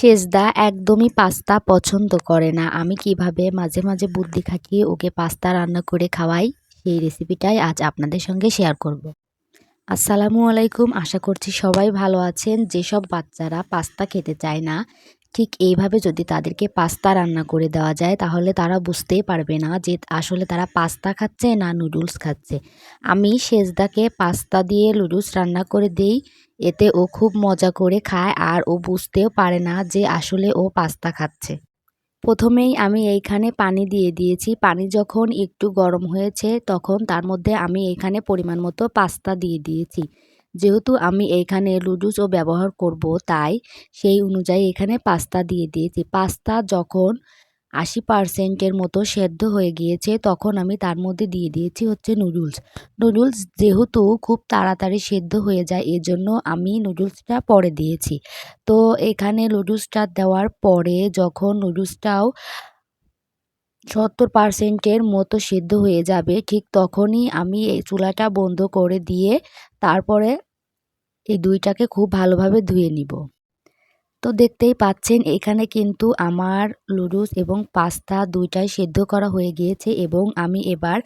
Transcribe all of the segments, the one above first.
সেজদা একদমই পাস্তা পছন্দ করে না। আমি কিভাবে মাঝে মাঝে বুদ্ধি খাটিয়ে ওকে পাস্তা রান্না করে খাওয়াই, সেই রেসিপিটাই আজ আপনাদের সঙ্গে শেয়ার করব। আসসালামু আলাইকুম, আশা করছি সবাই ভালো আছেন। যেসব বাচ্চারা পাস্তা খেতে চায় না, ঠিক এইভাবে যদি তাদেরকে পাস্তা রান্না করে দেওয়া যায় তাহলে তারা বুঝতেই পারবে না যে আসলে তারা পাস্তা খাচ্ছে না নুডলস খাচ্ছে। আমি সেজদাকে পাস্তা দিয়ে নুডলস রান্না করে দেই, এতে ও খুব মজা করে খায় আর ও বুঝতেও পারে না যে আসলে ও পাস্তা খাচ্ছে। প্রথমেই আমি এইখানে পানি দিয়ে দিয়েছি। পানি যখন একটু গরম হয়েছে তখন তার মধ্যে আমি এইখানে পরিমাণ মতো পাস্তা দিয়ে দিয়েছি। যেহেতু আমি এইখানে নুডলসও ব্যবহার করব, তাই সেই অনুযায়ী এখানে পাস্তা দিয়ে দিয়েছি। পাস্তা যখন ৮০% এর মতো সেদ্ধ হয়ে গিয়েছে তখন আমি তার মধ্যে দিয়ে দিয়েছি হচ্ছে নুডলস। নুডলস যেহেতু খুব তাড়াতাড়ি সেদ্ধ হয়ে যায়, এজন্য আমি নুডলসটা পরে দিয়েছি। তো এখানে নুডলসটা দেওয়ার পরে যখন নুডলসটাও ৭০% এর মতো সেদ্ধ হয়ে যাবে, ঠিক তখনই আমি এই চুলাটা বন্ধ করে দিয়ে তারপরে এই ২টাকে খুব ভালোভাবে ধুয়ে নিব। তো দেখতেই পাচ্ছেন এখানে কিন্তু আমার নুডলস এবং পাস্তা ২টাই সেদ্ধ করা হয়ে গিয়েছে এবং আমি এবার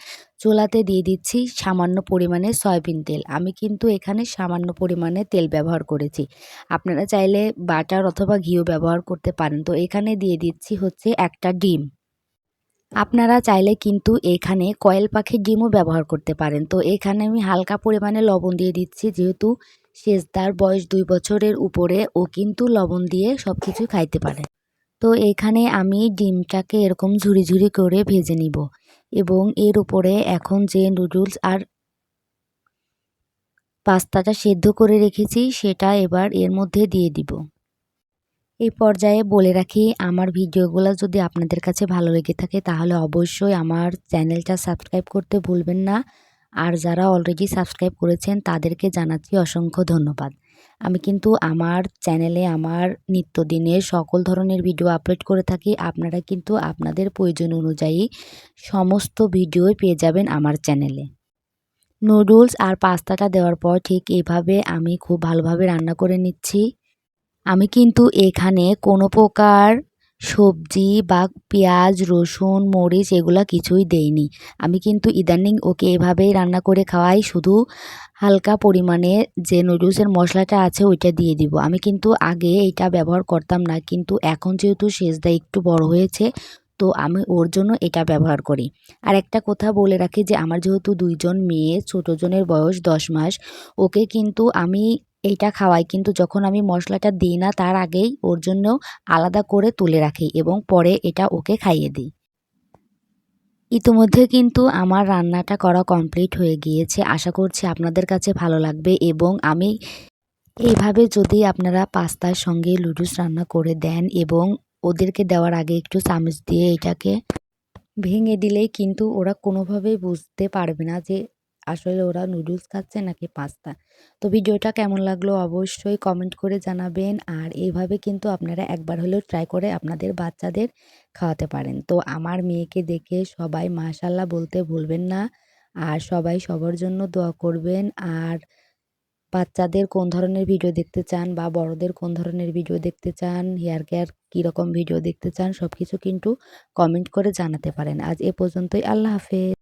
চুলাতে দিয়ে দিচ্ছি সামান্য পরিমাণে সয়াবিন তেল। আমি কিন্তু এখানে সামান্য পরিমাণে তেল ব্যবহার করেছি। আপনারা চাইলে বাটার অথবা ঘিও ব্যবহার করতে পারেন। তো এখানে দিয়ে দিচ্ছি হচ্ছে একটা ডিম। আপনারা চাইলে কিন্তু এখানে কয়েল পাখির ডিমও ব্যবহার করতে পারেন। তো এখানে আমি হালকা পরিমাণে লবণ দিয়ে দিচ্ছি, যেহেতু সেজদার বয়স ২ বছরের উপরে, ও কিন্তু লবণ দিয়ে সব কিছু খাইতে পারে। তো এখানে আমি ডিমটাকে এরকম ঝুরি ঝুরি করে ভেজে নিব এবং এর উপরে এখন যে নুডলস আর পাস্তাটা সেদ্ধ করে রেখেছি সেটা এবার এর মধ্যে দিয়ে দিব। এই পর্যায়ে বলে রাখি, আমার ভিডিওগুলো যদি আপনাদের কাছে ভালো লেগে থাকে তাহলে অবশ্যই আমার চ্যানেলটা সাবস্ক্রাইব করতে ভুলবেন না। আর যারা অলরেডি সাবস্ক্রাইব করেছেন তাদেরকে জানাচ্ছি অসংখ্য ধন্যবাদ। আমি কিন্তু আমার চ্যানেলে আমার নিত্যদিনের সকল ধরনের ভিডিও আপলোড করে থাকি। আপনারা কিন্তু আপনাদের প্রয়োজন অনুযায়ী সমস্ত ভিডিওই পেয়ে যাবেন আমার চ্যানেলে। নুডলস আর পাস্তাটা দেওয়ার পর ঠিক এভাবে আমি খুব ভালোভাবে রান্না করে নিচ্ছি। আমি কিন্তু এখানে কোনো প্রকার সবজি বা পেঁয়াজ, রসুন, মরিচ এগুলা কিছুই দেইনি। আমি কিন্তু ইদানিং ওকে এভাবেই রান্না করে খাওয়াই। শুধু হালকা পরিমাণে যে নুডলসের মশলাটা আছে ওইটা দিয়ে দিব। আমি কিন্তু আগে এইটা ব্যবহার করতাম না, কিন্তু এখন যেহেতু সেজদা একটু বড় হয়েছে তো আমি ওর জন্য এটা ব্যবহার করি। আর একটা কথা বলে রাখি যে আমার যেহেতু ২ জন মেয়ে, ছোট জনের বয়স ১০ মাস, ওকে কিন্তু আমি এইটা খাওয়াই, কিন্তু যখন আমি মশলাটা দিই না তার আগেই ওর জন্য আলাদা করে তুলে রাখি এবং পরে এটা ওকে খাইয়ে দিই। ইতিমধ্যে কিন্তু আমার রান্নাটা করা কমপ্লিট হয়ে গিয়েছে। আশা করছি আপনাদের কাছে ভালো লাগবে এবং আমি এইভাবে যদি আপনারা পাস্তার সঙ্গে নুডলস রান্না করে দেন এবং ওদেরকে দেওয়ার আগে একটু চামচ দিয়ে এটাকে ভেঙে দিলেই কিন্তু ওরা কোনোভাবেই বুঝতে পারবে না যে আসলে ওরা নুডলস খাচ্ছে নাকি পাস্তা। তো ভিডিওটা কেমন লাগলো অবশ্যই কমেন্ট করে জানাবেন। আর এইভাবে কিন্তু আপনারা একবার হলেও ট্রাই করে আপনাদের বাচ্চাদের খাওয়াতে পারেন। তো আমার মেয়েকে দেখে সবাই মাশাআল্লাহ বলতে ভুলবেন না। আর সবাই সবার জন্য দোয়া করবেন। আর বাচ্চাদের কোন ধরনের ভিডিও দেখতে চান বা বড়দের কোন ধরনের ভিডিও দেখতে চান, হেয়ার কেয়ার কীরকম ভিডিও দেখতে চান, সব কিছু কিন্তু কমেন্ট করে জানাতে পারেন। আজ এ পর্যন্তই। আল্লাহ হাফেজ।